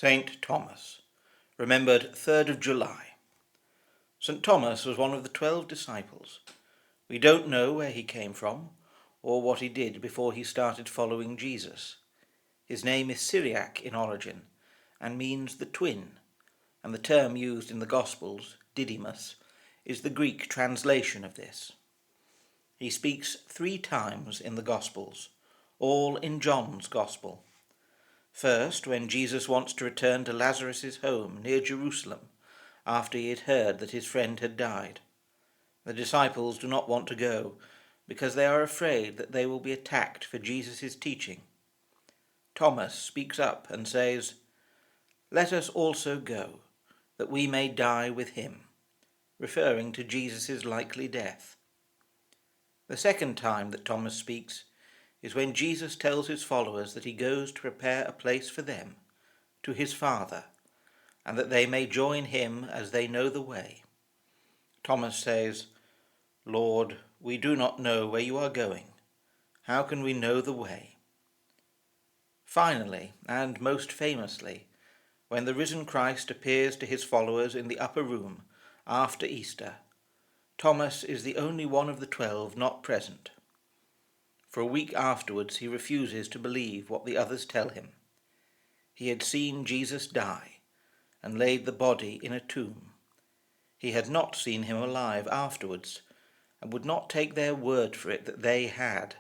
Saint Thomas, remembered 3rd of July. St. Thomas was one of the 12 disciples. We don't know where he came from or what he did before he started following Jesus. His name is Syriac in origin and means the twin, and the term used in the Gospels, Didymus, is the Greek translation of this. He speaks 3 times in the Gospels, all in John's Gospel. First, when Jesus wants to return to Lazarus' home near Jerusalem after he had heard that his friend had died. The disciples do not want to go because they are afraid that they will be attacked for Jesus' teaching. Thomas speaks up and says, "Let us also go, that we may die with him," referring to Jesus' likely death. The second time that Thomas speaks is when Jesus tells his followers that he goes to prepare a place for them, to his Father, and that they may join him as they know the way. Thomas says, "Lord, we do not know where you are going. How can we know the way?" Finally, and most famously, when the risen Christ appears to his followers in the upper room after Easter, Thomas is the only one of the 12 not present. For a week afterwards he refuses to believe what the others tell him. He had seen Jesus die and laid the body in a tomb. He had not seen him alive afterwards, and would not take their word for it that they had.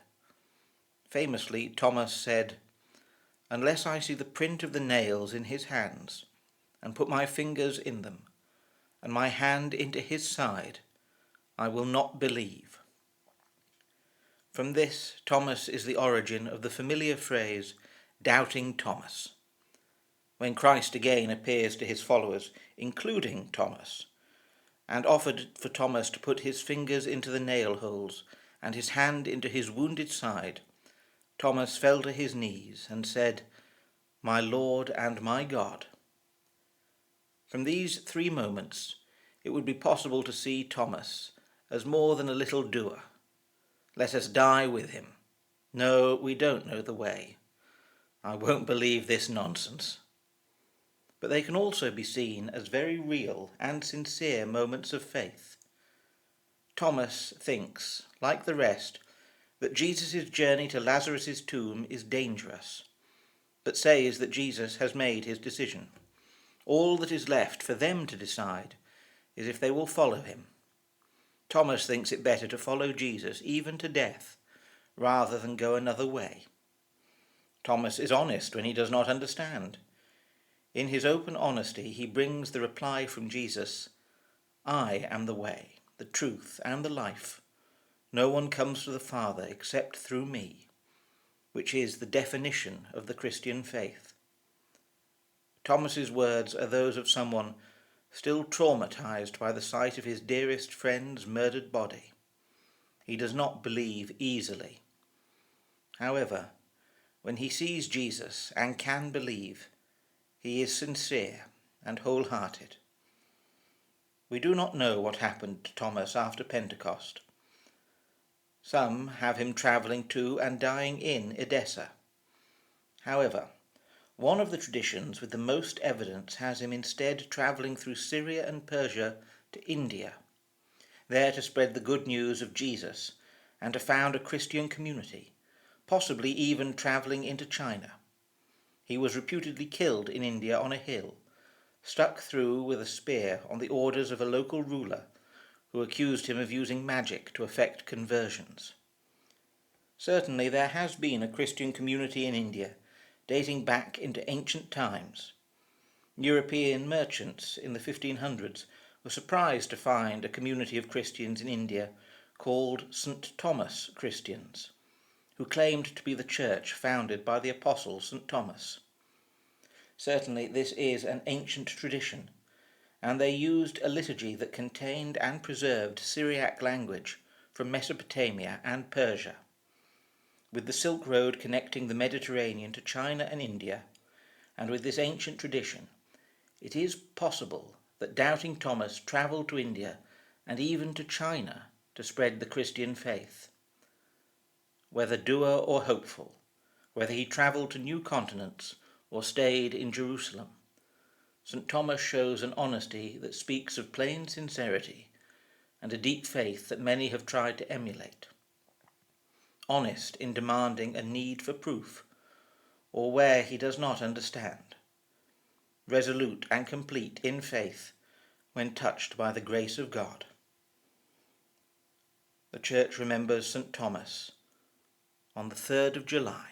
Famously, Thomas said, "Unless I see the print of the nails in his hands, and put my fingers in them, and my hand into his side, I will not believe." From this, Thomas is the origin of the familiar phrase, "doubting Thomas." When Christ again appears to his followers, including Thomas, and offered for Thomas to put his fingers into the nail holes and his hand into his wounded side, Thomas fell to his knees and said, "My Lord and my God." From these 3 moments, it would be possible to see Thomas as more than a little doer. Let us die with him. No, we don't know the way. I won't believe this nonsense. But they can also be seen as very real and sincere moments of faith. Thomas thinks, like the rest, that Jesus' journey to Lazarus' tomb is dangerous, but says that Jesus has made his decision. All that is left for them to decide is if they will follow him. Thomas thinks it better to follow Jesus even to death, rather than go another way. Thomas is honest when he does not understand. In his open honesty, he brings the reply from Jesus, "I am the way, the truth, and the life. No one comes to the Father except through me," which is the definition of the Christian faith. Thomas's words are those of someone still traumatized by the sight of his dearest friend's murdered body. He does not believe easily. However, when he sees Jesus and can believe, he is sincere and wholehearted. We do not know what happened to Thomas after Pentecost. Some have him travelling to and dying in Edessa. However, one of the traditions with the most evidence has him instead travelling through Syria and Persia to India, there to spread the good news of Jesus and to found a Christian community, possibly even travelling into China. He was reputedly killed in India on a hill, stuck through with a spear on the orders of a local ruler who accused him of using magic to effect conversions. Certainly there has been a Christian community in India dating back into ancient times. European merchants in the 1500s were surprised to find a community of Christians in India called St. Thomas Christians, who claimed to be the church founded by the apostle St. Thomas. Certainly this is an ancient tradition, and they used a liturgy that contained and preserved Syriac language from Mesopotamia and Persia. With the Silk Road connecting the Mediterranean to China and India, and with this ancient tradition, it is possible that doubting Thomas travelled to India and even to China to spread the Christian faith. Whether doer or hopeful, whether he travelled to new continents or stayed in Jerusalem, St. Thomas shows an honesty that speaks of plain sincerity and a deep faith that many have tried to emulate. Honest in demanding a need for proof, or where he does not understand. Resolute and complete in faith when touched by the grace of God. The Church remembers St. Thomas on the 3rd of July.